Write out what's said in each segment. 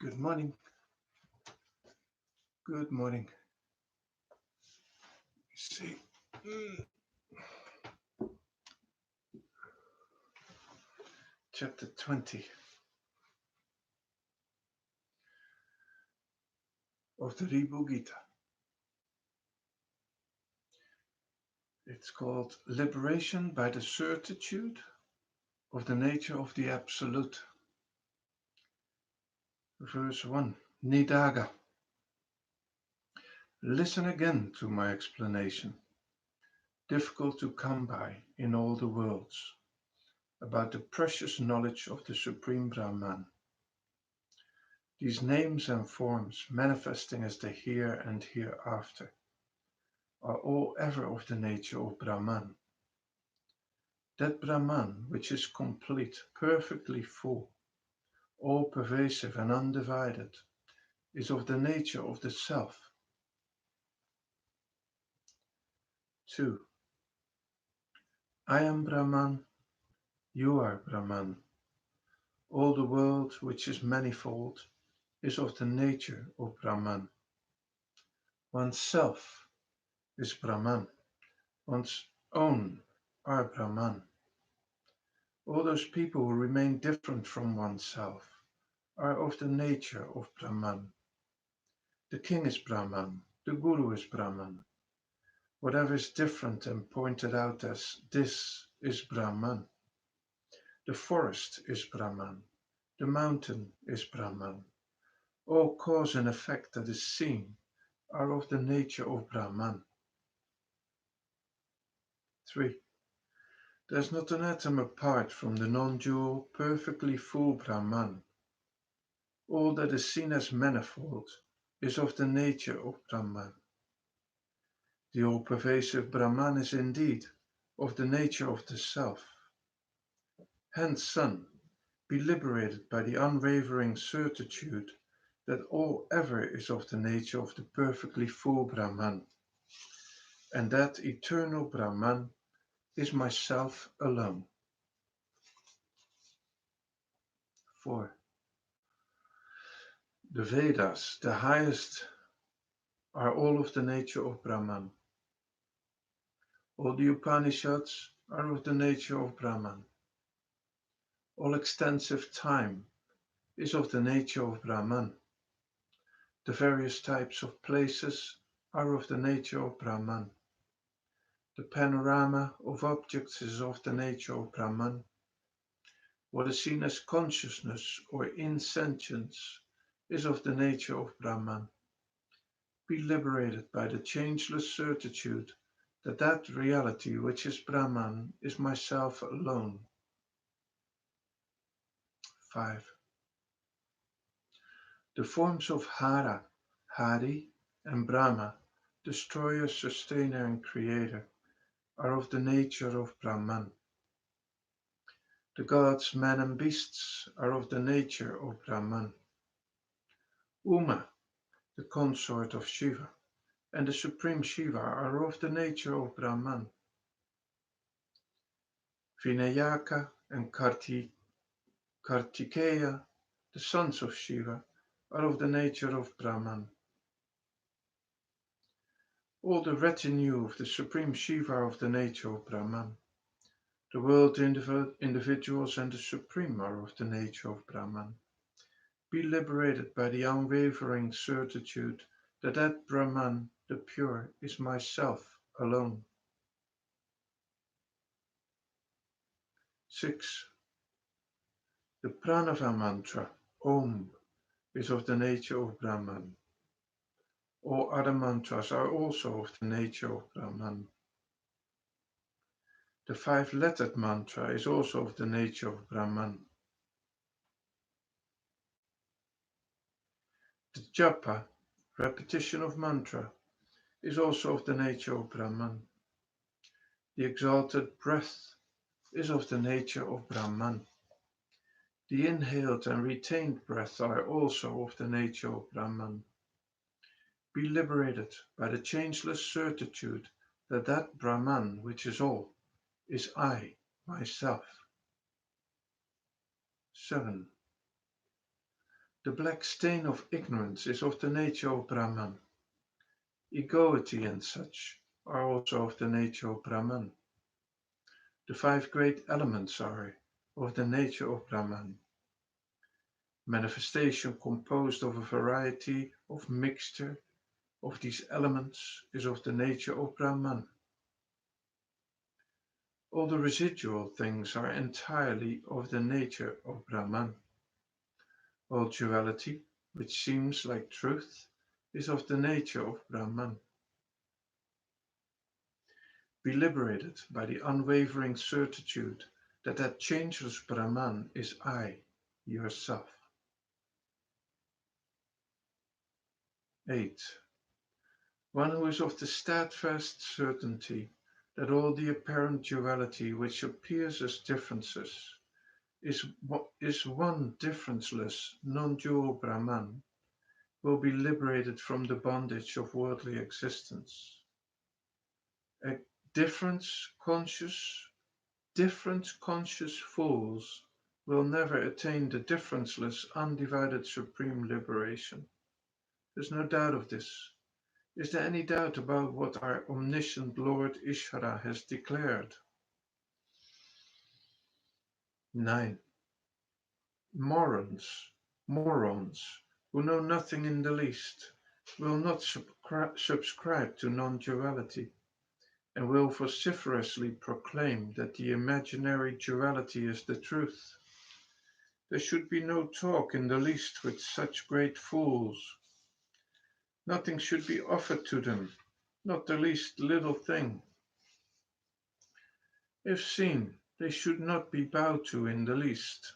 Good morning. Good morning. Let's see. Chapter 20 of the Ribhu Gita. It's called Liberation by the Certitude of the Nature of the Absolute. Verse 1. Nidaga. Listen again to my explanation, difficult to come by in all the worlds, about the precious knowledge of the Supreme Brahman. These names and forms manifesting as the here and hereafter are all ever of the nature of Brahman. That Brahman which is complete, perfectly full, all-pervasive and undivided, is of the nature of the Self. 2. I am Brahman, you are Brahman. All the world which is manifold is of the nature of Brahman. Oneself is Brahman, one's own are Brahman. All those people who remain different from oneself are of the nature of Brahman. The king is Brahman, the guru is Brahman. Whatever is different and pointed out as this is Brahman. The forest is Brahman, the mountain is Brahman. All cause and effect that is seen are of the nature of Brahman. 3. There is not an atom apart from the non-dual, perfectly full Brahman. All that is seen as manifold is of the nature of Brahman. The all-pervasive Brahman is indeed of the nature of the Self. Hence, son, be liberated by the unwavering certitude that all ever is of the nature of the perfectly full Brahman, and that eternal Brahman is myself alone. 4. The Vedas, the highest, are all of the nature of Brahman. All the Upanishads are of the nature of Brahman. All extensive time is of the nature of Brahman. The various types of places are of the nature of Brahman. The panorama of objects is of the nature of Brahman. What is seen as consciousness or insentience is of the nature of Brahman. Be liberated by the changeless certitude that that reality which is Brahman is myself alone. 5. The forms of Hara, Hari, and Brahma, destroyer, sustainer, and creator, are of the nature of Brahman. The gods, men, and beasts are of the nature of Brahman. Uma, the consort of Shiva, and the supreme Shiva are of the nature of Brahman. Vinayaka and Kartikeya, the sons of Shiva, are of the nature of Brahman. All the retinue of the supreme Shiva are of the nature of Brahman. The world individuals and the supreme are of the nature of Brahman. Be liberated by the unwavering certitude that that Brahman, the pure, is myself alone. 6. The Pranava mantra, Om, is of the nature of Brahman. All other mantras are also of the nature of Brahman. The 5-lettered mantra is also of the nature of Brahman. The japa, repetition of mantra, is also of the nature of Brahman. The exalted breath is of the nature of Brahman. The inhaled and retained breath are also of the nature of Brahman. Be liberated by the changeless certitude that that Brahman, which is all, is I, myself. 7. The black stain of ignorance is of the nature of Brahman. Egoity and such are also of the nature of Brahman. The five great elements are of the nature of Brahman. Manifestation composed of a variety of mixture of these elements is of the nature of Brahman. All the residual things are entirely of the nature of Brahman. All duality, which seems like truth, is of the nature of Brahman. Be liberated by the unwavering certitude that that changeless Brahman is I, yourself. 8. One who is of the steadfast certainty that all the apparent duality which appears as differences is one differenceless, non-dual Brahman, will be liberated from the bondage of worldly existence. A difference conscious fools will never attain the differenceless, undivided supreme liberation. There's no doubt of this. Is there any doubt about what our omniscient Lord Ishvara has declared? 9. Morons, who know nothing in the least, will not subscribe to non-duality, and will vociferously proclaim that the imaginary duality is the truth. There should be no talk in the least with such great fools. Nothing should be offered to them, not the least little thing. If seen, they should not be bowed to in the least.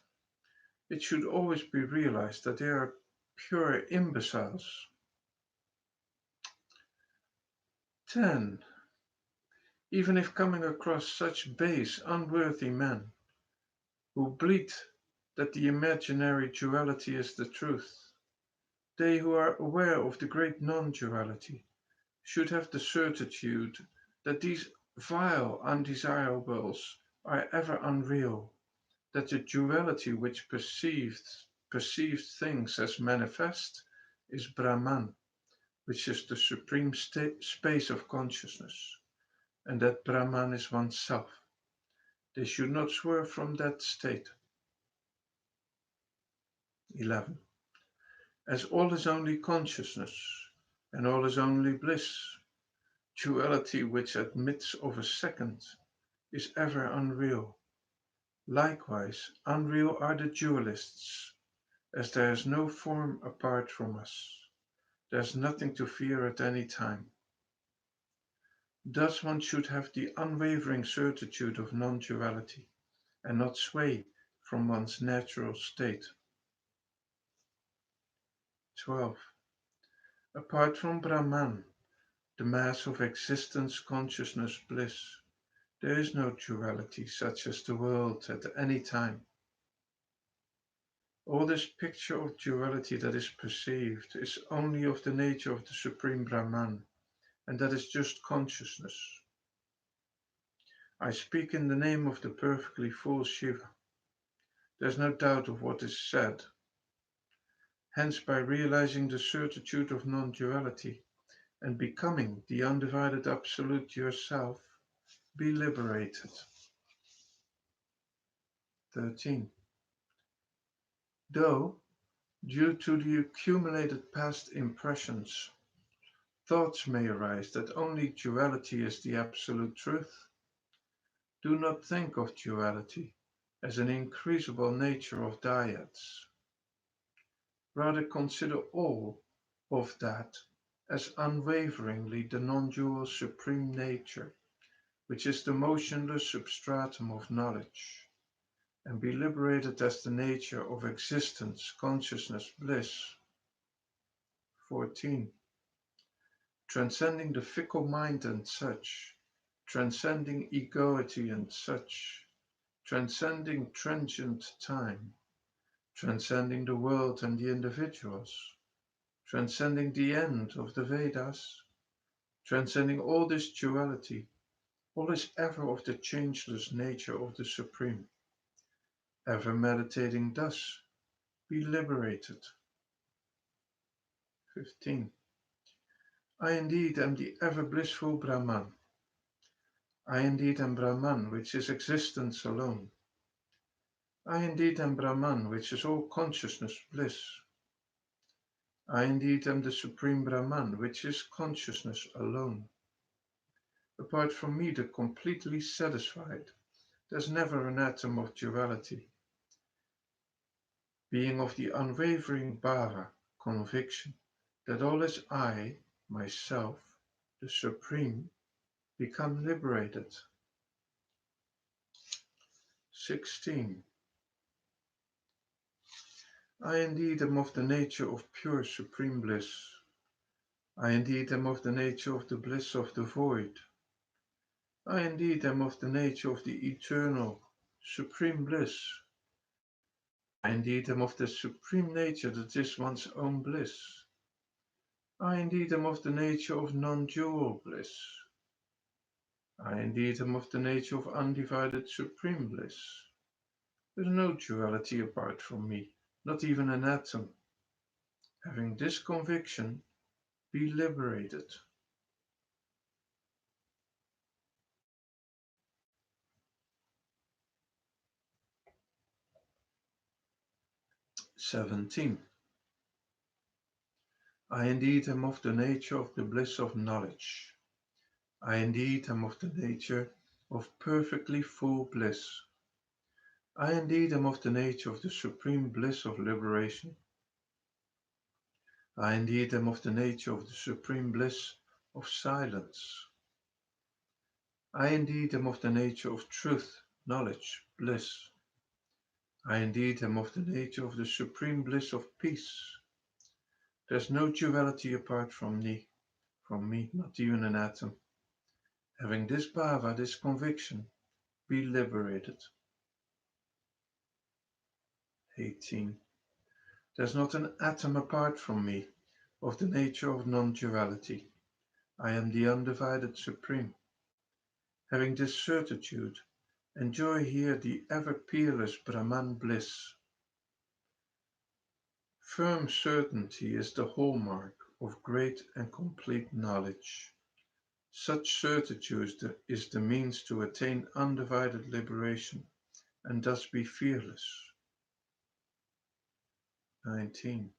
It should always be realized that they are pure imbeciles. 10. Even if coming across such base, unworthy men, who bleat that the imaginary duality is the truth, they who are aware of the great non-duality should have the certitude that these vile undesirables are ever unreal, that the duality which perceives things as manifest is Brahman, which is the supreme space of consciousness, and that Brahman is oneself. They should not swerve from that state. 11. As all is only consciousness, and all is only bliss, duality which admits of a second is ever unreal. Likewise, unreal are the dualists, as there is no form apart from us. There is nothing to fear at any time. Thus one should have the unwavering certitude of non-duality, and not sway from one's natural state. 12. Apart from Brahman, the mass of existence, consciousness, bliss, there is no duality such as the world at any time. All this picture of duality that is perceived is only of the nature of the Supreme Brahman, and that is just consciousness. I speak in the name of the perfectly full Shiva. There's no doubt of what is said. Hence, by realizing the certitude of non-duality and becoming the undivided Absolute yourself, be liberated. 13. Though, due to the accumulated past impressions, thoughts may arise that only duality is the absolute truth, do not think of duality as an increasable nature of dyads. Rather consider all of that as unwaveringly the non-dual supreme nature, which is the motionless substratum of knowledge, and be liberated as the nature of existence, consciousness, bliss. 14. Transcending the fickle mind and such, transcending egoity and such, transcending transient time, transcending the world and the individuals, transcending the end of the Vedas, transcending all this duality, all is ever of the changeless nature of the Supreme. Ever meditating thus, be liberated. 15. I indeed am the ever blissful Brahman. I indeed am Brahman, which is existence alone. I indeed am Brahman, which is all consciousness bliss. I indeed am the Supreme Brahman, which is consciousness alone. Apart from me, the completely satisfied, there's never an atom of duality. Being of the unwavering bhava, conviction, that all is I, myself, the Supreme, become liberated. 16. I indeed am of the nature of pure supreme bliss. I indeed am of the nature of the bliss of the void. I indeed am of the nature of the eternal, supreme bliss. I indeed am of the supreme nature that is one's own bliss. I indeed am of the nature of non-dual bliss. I indeed am of the nature of undivided supreme bliss. There is no duality apart from me, not even an atom. Having this conviction, be liberated. 17. I indeed am of the nature of the bliss of knowledge. I indeed am of the nature of perfectly full bliss. I indeed am of the nature of the supreme bliss of liberation. I indeed am of the nature of the supreme bliss of silence. I indeed am of the nature of truth, knowledge, bliss. I indeed am of the nature of the supreme bliss of peace. There's no duality apart from me, not even an atom. Having this bhava, this conviction, be liberated. 18. There's not an atom apart from me, of the nature of non-duality. I am the undivided Supreme. Having this certitude, enjoy here the ever-peerless Brahman bliss. Firm certainty is the hallmark of great and complete knowledge. Such certitude is the means to attain undivided liberation and thus be fearless. 19.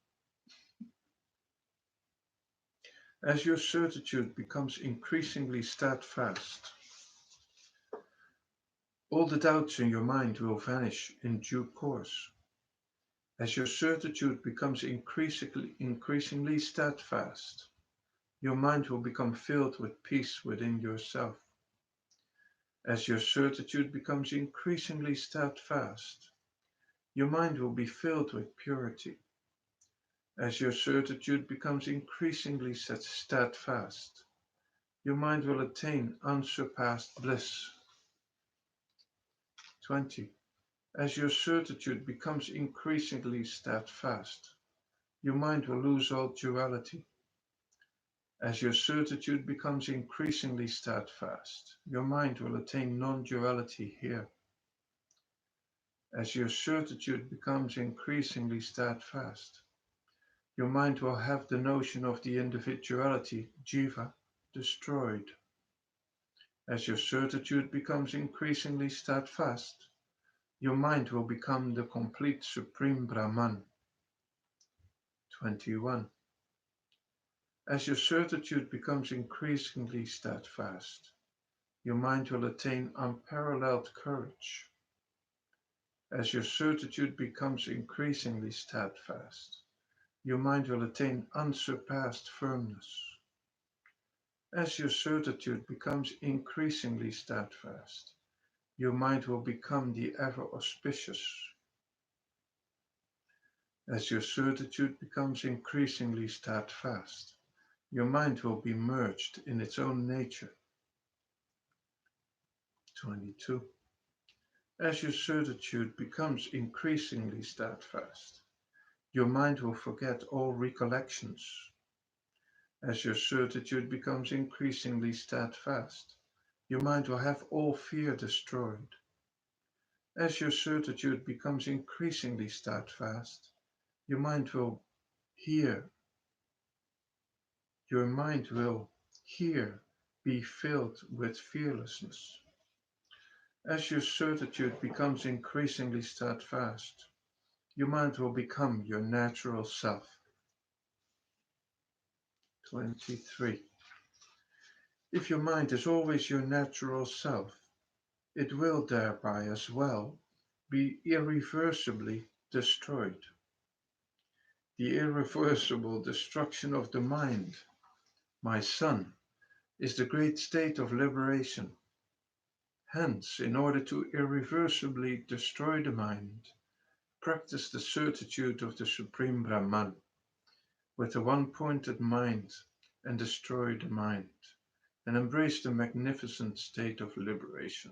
As your certitude becomes increasingly steadfast, all the doubts in your mind will vanish in due course. As your certitude becomes increasingly steadfast, your mind will become filled with peace within yourself. As your certitude becomes increasingly steadfast, your mind will be filled with purity. As your certitude becomes increasingly steadfast, your mind will attain unsurpassed bliss. 20. As your certitude becomes increasingly steadfast, your mind will lose all duality. As your certitude becomes increasingly steadfast, your mind will attain non-duality here. As your certitude becomes increasingly steadfast, your mind will have the notion of the individuality, jiva, destroyed. As your certitude becomes increasingly steadfast, your mind will become the complete Supreme Brahman. 21. As your certitude becomes increasingly steadfast, your mind will attain unparalleled courage. As your certitude becomes increasingly steadfast, your mind will attain unsurpassed firmness. As your certitude becomes increasingly steadfast, your mind will become the ever auspicious. As your certitude becomes increasingly steadfast, your mind will be merged in its own nature. 22. As your certitude becomes increasingly steadfast, your mind will forget all recollections. As your certitude becomes increasingly steadfast, your mind will have all fear destroyed. As your certitude becomes increasingly steadfast, your mind will hear Your mind will here be filled with fearlessness. As your certitude becomes increasingly steadfast, your mind will become your natural self. 23. If your mind is always your natural self, it will thereby as well be irreversibly destroyed. The irreversible destruction of the mind, my son, is the great state of liberation. Hence, in order to irreversibly destroy the mind, practice the certitude of the Supreme Brahman with a one-pointed mind and destroy the mind, and embrace the magnificent state of liberation.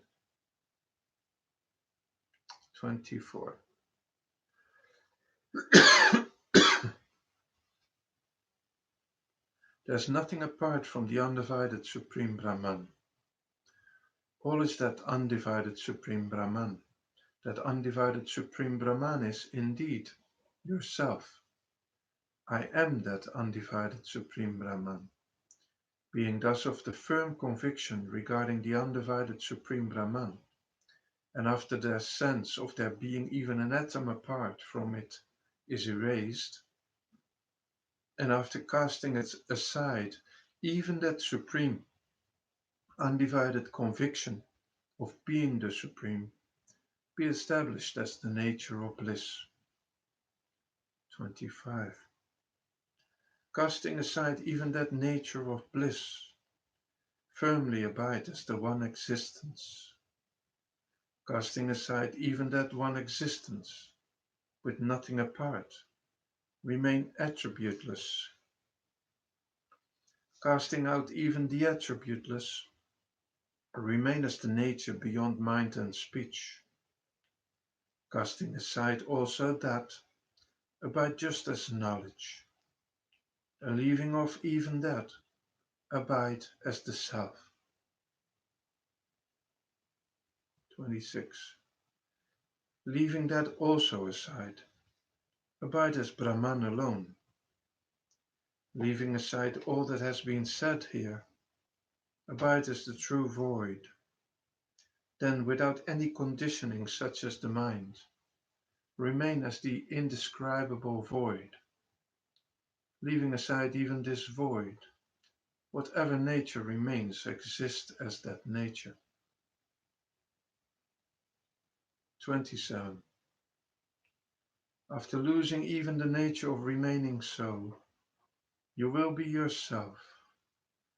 24. There's nothing apart from the undivided Supreme Brahman. All is that undivided Supreme Brahman. That undivided Supreme Brahman is indeed yourself. I am that undivided Supreme Brahman. Being thus of the firm conviction regarding the undivided Supreme Brahman, and after their sense of there being even an atom apart from it is erased, and after casting it aside, even that supreme, undivided conviction of being the Supreme, be established as the nature of bliss. 25. Casting aside even that nature of bliss, firmly abide as the one existence. Casting aside even that one existence, with nothing apart, remain attributeless. Casting out even the attributeless, remain as the nature beyond mind and speech. Casting aside also that, abide just as knowledge. And leaving off even that, abide as the self. 26. Leaving that also aside, abide as Brahman alone. Leaving aside all that has been said here, abide as the true void. Then, without any conditioning such as the mind, remain as the indescribable void. Leaving aside even this void, whatever nature remains exists as that nature. 27. After losing even the nature of remaining so, you will be yourself,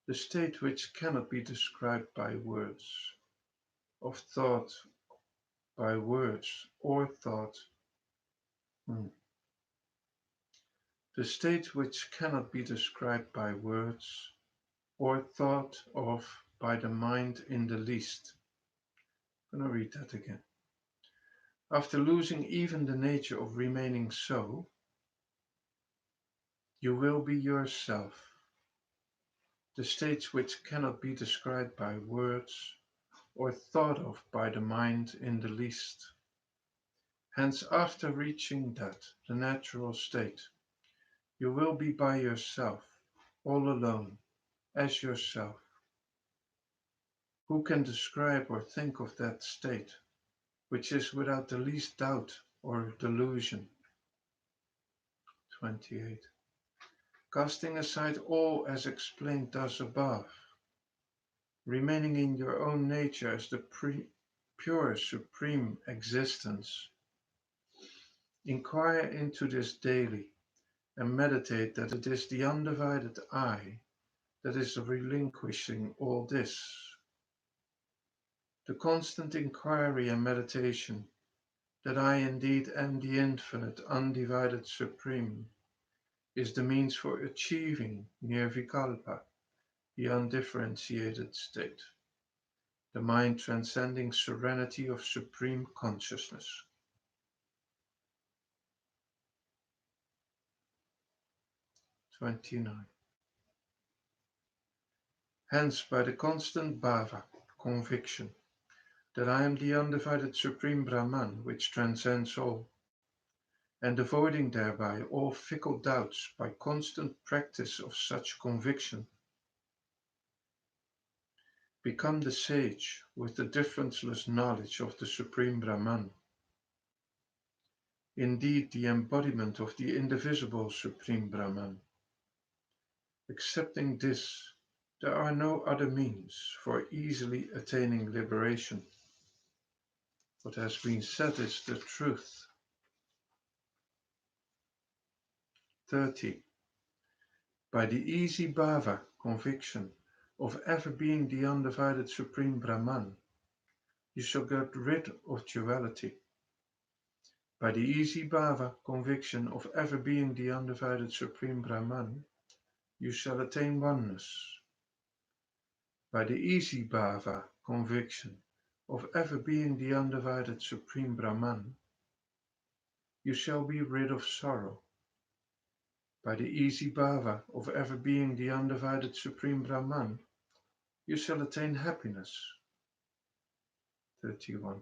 the state which cannot be described by words, of thought by words or thought. The state which cannot be described by words or thought of by the mind in the least. I'm going to read that again. After losing even the nature of remaining so, you will be yourself, the states which cannot be described by words or thought of by the mind in the least. Hence, after reaching that, the natural state, you will be by yourself, all alone, as yourself. Who can describe or think of that state, which is without the least doubt or delusion? 28. Casting aside all as explained thus above, remaining in your own nature as the pure supreme existence, inquire into this daily and meditate that it is the undivided I that is relinquishing all this. The constant inquiry and meditation that I indeed am the infinite, undivided Supreme is the means for achieving nirvikalpa, the undifferentiated state, the mind transcending serenity of supreme consciousness. 29. Hence, by the constant bhava, conviction, that I am the undivided Supreme Brahman which transcends all, and avoiding thereby all fickle doubts by constant practice of such conviction. Become the sage with the differenceless knowledge of the Supreme Brahman, indeed the embodiment of the indivisible Supreme Brahman. Accepting this, there are no other means for easily attaining liberation. What has been said is the truth. 30. By the easy bhava conviction of ever being the undivided Supreme Brahman, you shall get rid of duality. By the easy bhava conviction of ever being the undivided Supreme Brahman, you shall attain oneness. By the easy bhava conviction of ever being the undivided Supreme Brahman, you shall be rid of sorrow. By the easy bhava of ever being the undivided Supreme Brahman, you shall attain happiness. 31.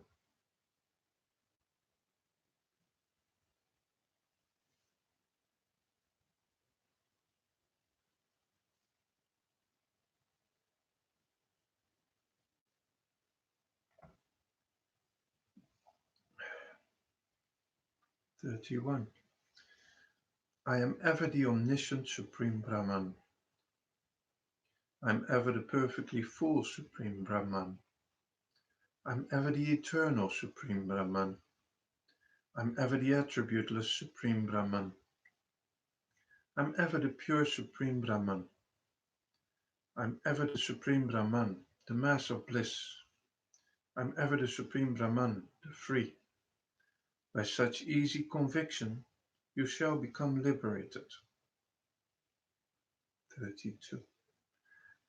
I am ever the omniscient Supreme Brahman. I am ever the perfectly full Supreme Brahman. I am ever the eternal Supreme Brahman. I am ever the attributeless Supreme Brahman. I am ever the pure Supreme Brahman. I am ever the Supreme Brahman, the mass of bliss. I am ever the Supreme Brahman, the free. By such easy conviction, you shall become liberated. 32.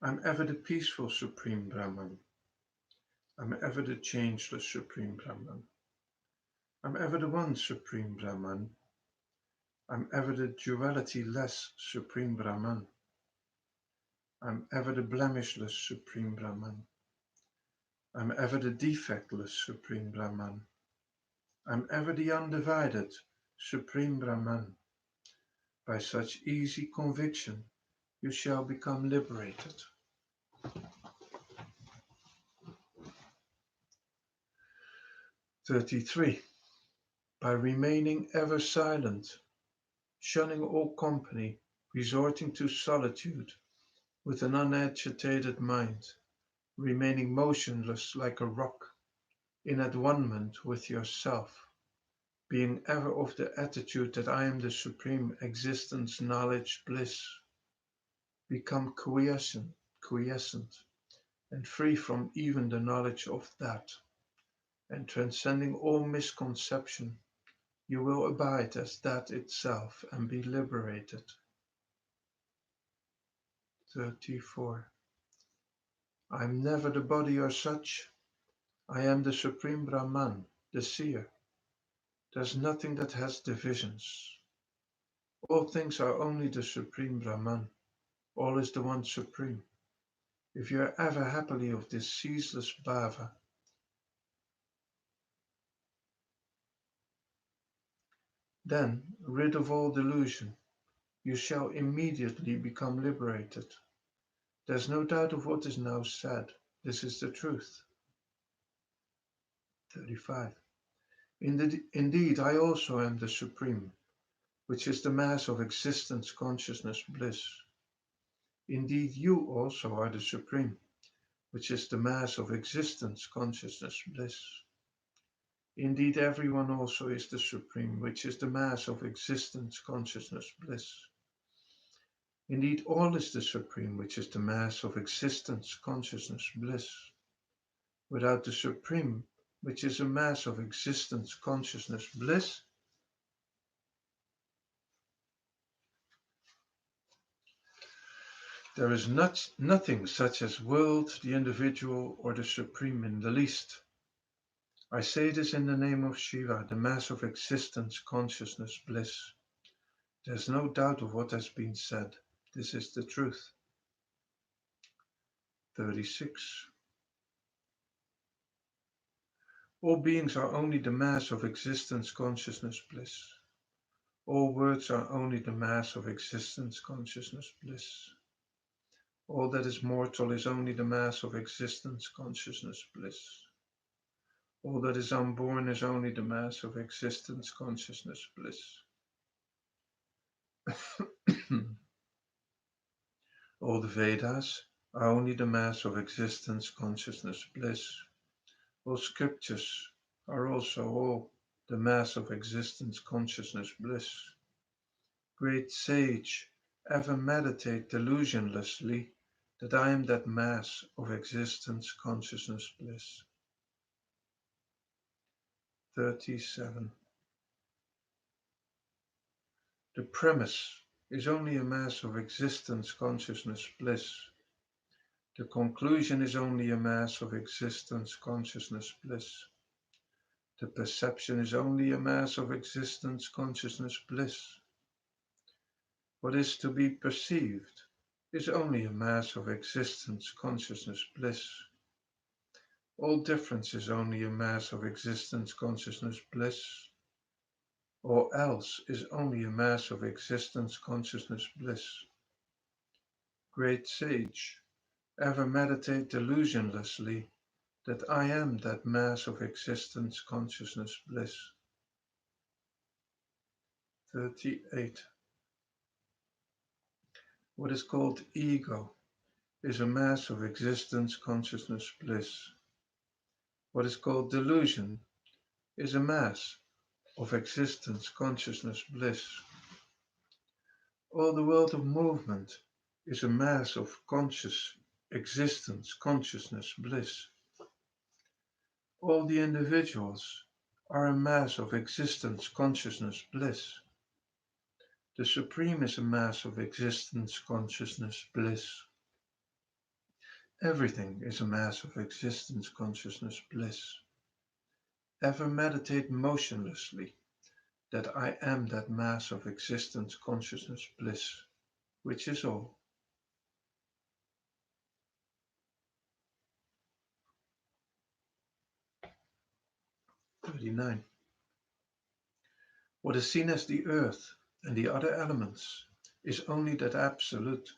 I am ever the peaceful Supreme Brahman. I am ever the changeless Supreme Brahman. I am ever the one Supreme Brahman. I am ever the duality-less Supreme Brahman. I am ever the blemishless Supreme Brahman. I am ever the defectless Supreme Brahman. I am ever the undivided Supreme Brahman. By such easy conviction, you shall become liberated. 33. By remaining ever silent, shunning all company, resorting to solitude, with an unagitated mind, remaining motionless like a rock, in at-one-ment with yourself, being ever of the attitude that I am the supreme existence, knowledge, bliss, become quiescent, and free from even the knowledge of that, and transcending all misconception, you will abide as that itself and be liberated. 34. I am never the body or such. I am the Supreme Brahman, the seer. There's nothing that has divisions. All things are only the Supreme Brahman. All is the one Supreme. If you are ever happily of this ceaseless bhava, then, rid of all delusion, you shall immediately become liberated. There's no doubt of what is now said. This is the truth. 35. Indeed, I also am the Supreme, which is the mass of existence, consciousness, bliss. Indeed, you also are the Supreme, which is the mass of existence, consciousness, bliss. Indeed, everyone also is the Supreme, which is the mass of existence, consciousness, bliss. Indeed, all is the Supreme, which is the mass of existence, consciousness, bliss. Without the Supreme, which is a mass of existence, consciousness, bliss, there is nothing such as world, the individual, or the Supreme in the least. I say this in the name of Shiva, the mass of existence, consciousness, bliss. There's no doubt of what has been said. This is the truth. 36. All beings are only the mass of existence, consciousness, bliss. All words are only the mass of existence, consciousness, bliss. All that is mortal is only the mass of existence, consciousness, bliss. All that is unborn is only the mass of existence, consciousness, bliss. All the Vedas are only the mass of existence, consciousness, bliss. All scriptures are also all the mass of existence, consciousness, bliss. Great sage, ever meditate delusionlessly that I am that mass of existence, consciousness, bliss. 37. The premise is only a mass of existence, consciousness, bliss. The conclusion is only a mass of existence, consciousness, bliss. The perception is only a mass of existence, consciousness, bliss. What is to be perceived is only a mass of existence, consciousness, bliss. All difference is only a mass of existence, consciousness, bliss. All else is only a mass of existence, consciousness, bliss. Great sage, ever meditate delusionlessly that I am that mass of existence, consciousness, bliss. 38. What is called ego is a mass of existence, consciousness, bliss. What is called delusion is a mass of existence, consciousness, bliss. All the world of movement is a mass of conscious existence, consciousness, bliss. All the individuals are a mass of existence, consciousness, bliss. The Supreme is a mass of existence, consciousness, bliss. Everything is a mass of existence, consciousness, bliss. Ever meditate motionlessly that I am that mass of existence, consciousness, bliss, which is all. "39. What is seen as the earth and the other elements is only that absolute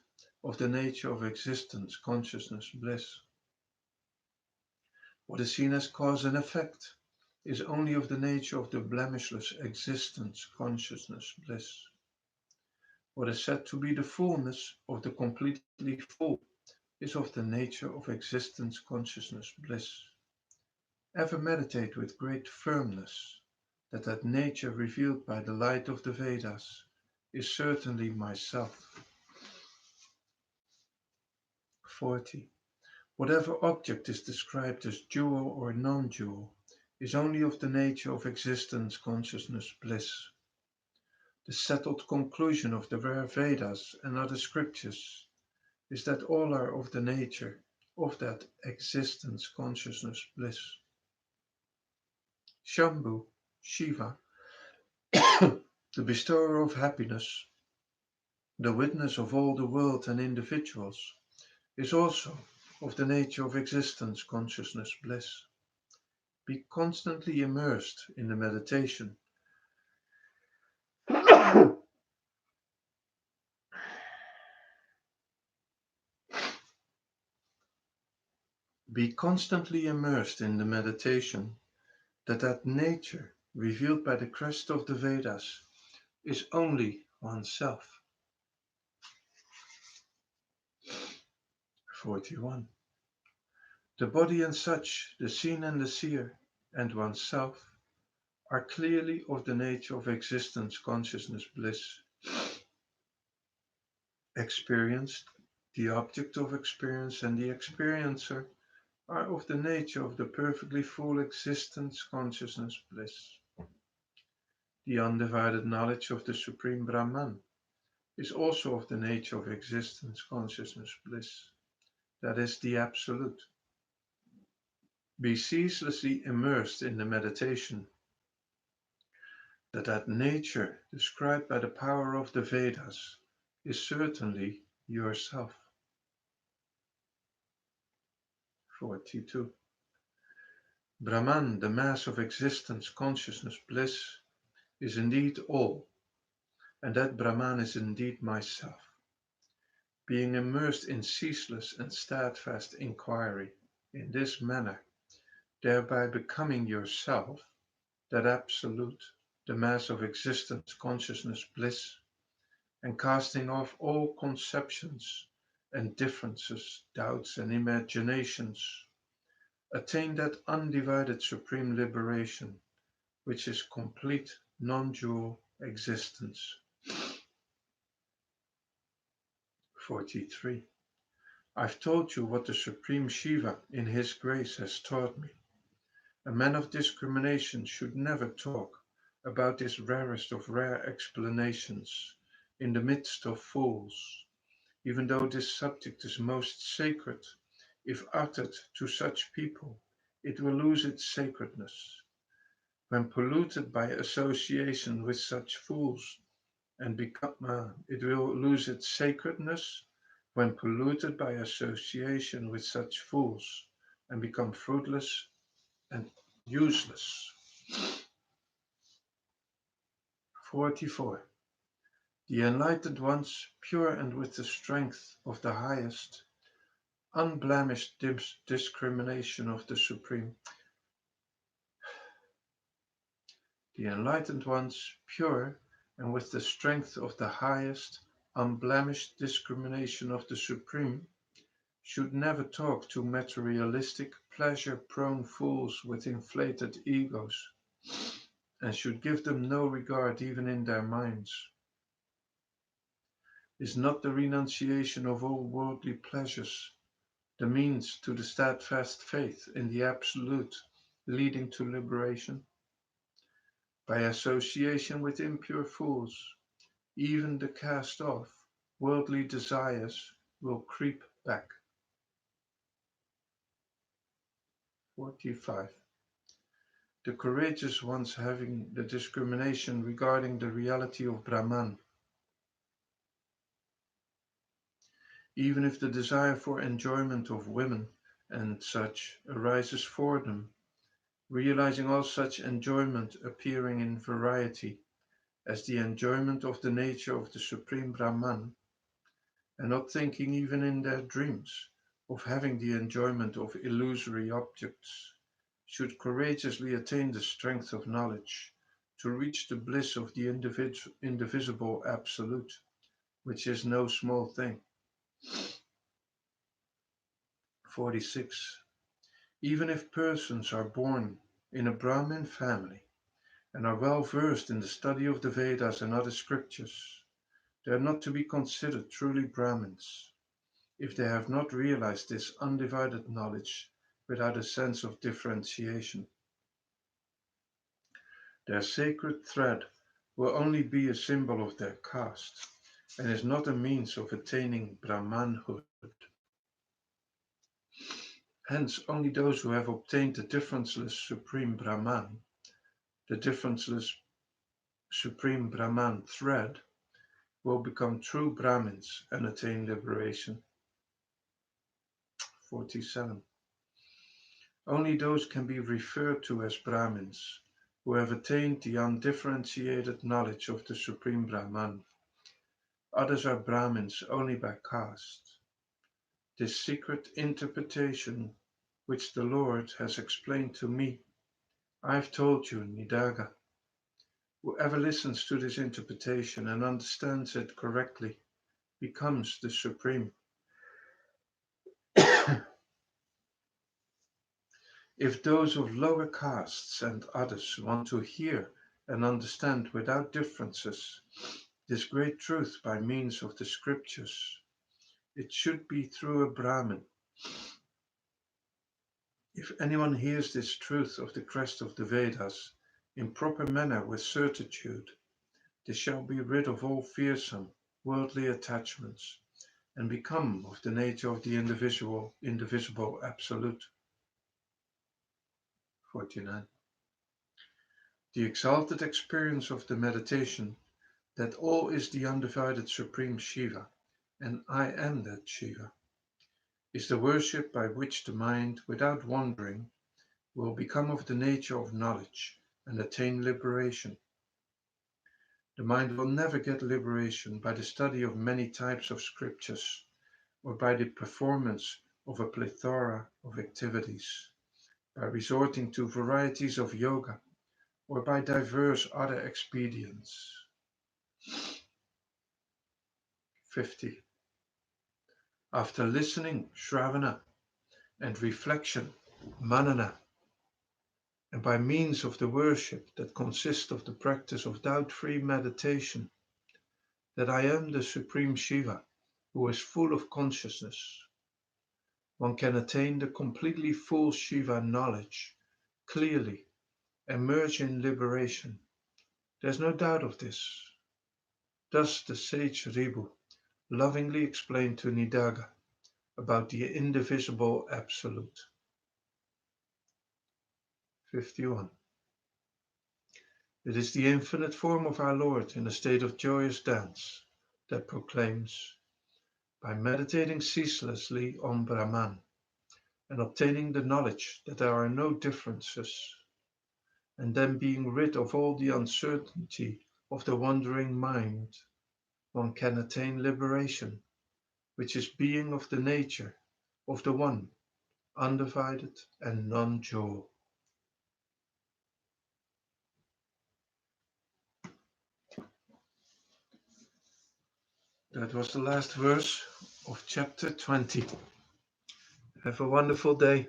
of the nature of existence, consciousness, bliss. What is seen as cause and effect is only of the nature of the blemishless existence, consciousness, bliss. What is said to be the fullness of the completely full is of the nature of existence, consciousness, bliss. Ever meditate with great firmness that nature revealed by the light of the Vedas is certainly myself. 40. Whatever object is described as dual or non-dual is only of the nature of existence, consciousness, bliss. The settled conclusion of the rare Vedas and other scriptures is that all are of the nature of that existence, consciousness, bliss. Shambhu, Shiva, the bestower of happiness, the witness of all the world and individuals, is also of the nature of existence, consciousness, bliss. Be constantly immersed in the meditation. Be constantly immersed in the meditation that nature revealed by the crest of the Vedas is only oneself. 41. The body and such, the seen and the seer, and oneself are clearly of the nature of existence, consciousness, bliss. Experienced, the object of experience, and the experiencer are of the nature of the perfectly full existence, consciousness, bliss. The undivided knowledge of the Supreme Brahman is also of the nature of existence, consciousness, bliss. That is the Absolute. Be ceaselessly immersed in the meditation that nature described by the power of the Vedas is certainly yourself. 42. Brahman, the mass of existence, consciousness, bliss, is indeed all and that Brahman is indeed myself. Being immersed in ceaseless and steadfast inquiry in this manner, thereby becoming yourself, that absolute, the mass of existence, consciousness, bliss, and casting off all conceptions and differences, doubts and imaginations, attain that undivided supreme liberation, which is complete non-dual existence. 43. I've told you what the Supreme Shiva in His grace has taught me. A man of discrimination should never talk about this rarest of rare explanations in the midst of fools, even though this subject is most sacred. If uttered to such people, it will lose its sacredness. When polluted by association with such fools, and it will lose its sacredness when polluted by association with such fools and become fruitless and useless. 44. The enlightened ones, pure and with the strength of the highest, unblemished discrimination of the Supreme. The enlightened ones, pure and with the strength of the highest, unblemished discrimination of the Supreme, should never talk to materialistic, pleasure-prone fools with inflated egos, and should give them no regard even in their minds. Is not the renunciation of all worldly pleasures the means to the steadfast faith in the Absolute, leading to liberation? By association with impure fools, even the cast off worldly desires will creep back. 45. The courageous ones having the discrimination regarding the reality of Brahman, even if the desire for enjoyment of women and such arises for them, realizing all such enjoyment appearing in variety as the enjoyment of the nature of the Supreme Brahman, and not thinking even in their dreams of having the enjoyment of illusory objects, should courageously attain the strength of knowledge to reach the bliss of the indivisible Absolute, which is no small thing. 46. Even if persons are born in a Brahmin family and are well versed in the study of the Vedas and other scriptures, they are not to be considered truly Brahmins if they have not realized this undivided knowledge without a sense of differentiation. Their sacred thread will only be a symbol of their caste and is not a means of attaining Brahmanhood. Hence, only those who have obtained the differenceless Supreme Brahman, the differenceless Supreme Brahman thread, will become true Brahmins and attain liberation. 47. Only those can be referred to as Brahmins who have attained the undifferentiated knowledge of the Supreme Brahman. Others are Brahmins only by caste. This secret interpretation, which the Lord has explained to me, I have told you, Nidaga. Whoever listens to this interpretation and understands it correctly becomes the Supreme. If those of lower castes and others want to hear and understand without differences this great truth by means of the scriptures, it should be through a Brahmin. If anyone hears this truth of the crest of the Vedas in proper manner with certitude, they shall be rid of all fearsome worldly attachments and become of the nature of the indivisible Absolute. 49. The exalted experience of the meditation that all is the undivided Supreme Shiva, and I am that Shiva, is the worship by which the mind, without wandering, will become of the nature of knowledge and attain liberation. The mind will never get liberation by the study of many types of scriptures or by the performance of a plethora of activities, by resorting to varieties of yoga or by diverse other expedients. 50. After listening, Shravana, and reflection, Manana, and by means of the worship that consists of the practice of doubt-free meditation, that I am the Supreme Shiva, who is full of consciousness, one can attain the completely full Shiva knowledge, clearly, and merge in liberation. There's no doubt of this. Thus the sage Ribhu lovingly explained to Nidaga about the indivisible Absolute. 51. It is the infinite form of our Lord in a state of joyous dance that proclaims, by meditating ceaselessly on Brahman and obtaining the knowledge that there are no differences, and then being rid of all the uncertainty of the wandering mind, one can attain liberation, which is being of the nature of the One, undivided and non-dual. That was the last verse of chapter 20. Have a wonderful day.